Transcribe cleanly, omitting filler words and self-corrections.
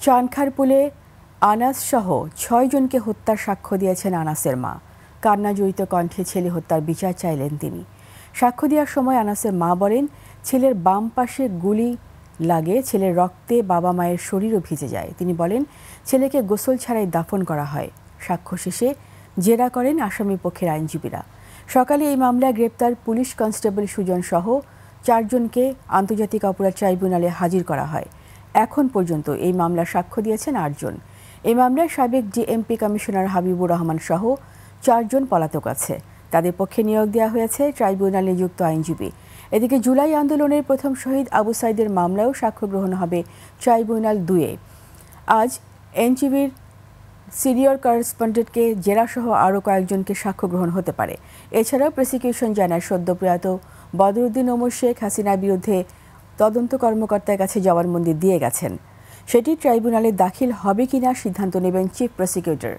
চানখারপুলে আনাস সহ ৬ জনকে হত্যার সাক্ষ্য দিয়েছেন আনাসের মা। কান্নাজড়িত কণ্ঠে ছেলে হত্যার বিচার চাইলেন তিনি। সাক্ষ্য দেওয়ার সময় আনাসের মা বলেন, ছেলের বাম পাশে গুলি লাগে, ছেলের রক্তে বাবা মায়ের শরীরও ভিজে যায়। তিনি বলেন, ছেলেকে গোসল ছাড়াই দাফন করা হয়। সাক্ষ্য শেষে জেরা করেন আসামি পক্ষের আইনজীবীরা। সকালে এই মামলায় গ্রেপ্তার পুলিশ কনস্টেবল সুজন সহ ৪ জনকে আন্তর্জাতিক অপরাধ ট্রাইব্যুনালে হাজির করা হয়। এখন পর্যন্ত এই মামলার সাক্ষ্য দিয়েছেন ৮ জন। এই মামলায় সাবেক ডিএমপি কমিশনার হাবিবুর রহমান সহ ৪ জন পলাতক আছে। তাদের পক্ষে নিয়োগ দেওয়া হয়েছে ট্রাইব্যুনালে নিযুক্ত আইনজীবী। এদিকে জুলাই আন্দোলনের প্রথম শহীদ আবু সাইদের মামলায়ও সাক্ষ্য গ্রহণ হবে ট্রাইব্যুনাল ২-এ। আজ এনটিভির সিনিয়র করেসপন্ডেন্টকে জেরাসহ আরও কয়েকজনকে সাক্ষ্য গ্রহণ হতে পারে। এছাড়াও প্রসিকিউশন জানায়, সদ্য প্রয়াত বদরুদ্দিন ওমর শেখ হাসিনার বিরুদ্ধে তদন্ত কর্মকর্তার কাছে জবানবন্দি দিয়ে গেছেন। সেটি ট্রাইব্যুনালে দাখিল হবে কিনা সিদ্ধান্ত নেবেন চিফ প্রসিকিউটর।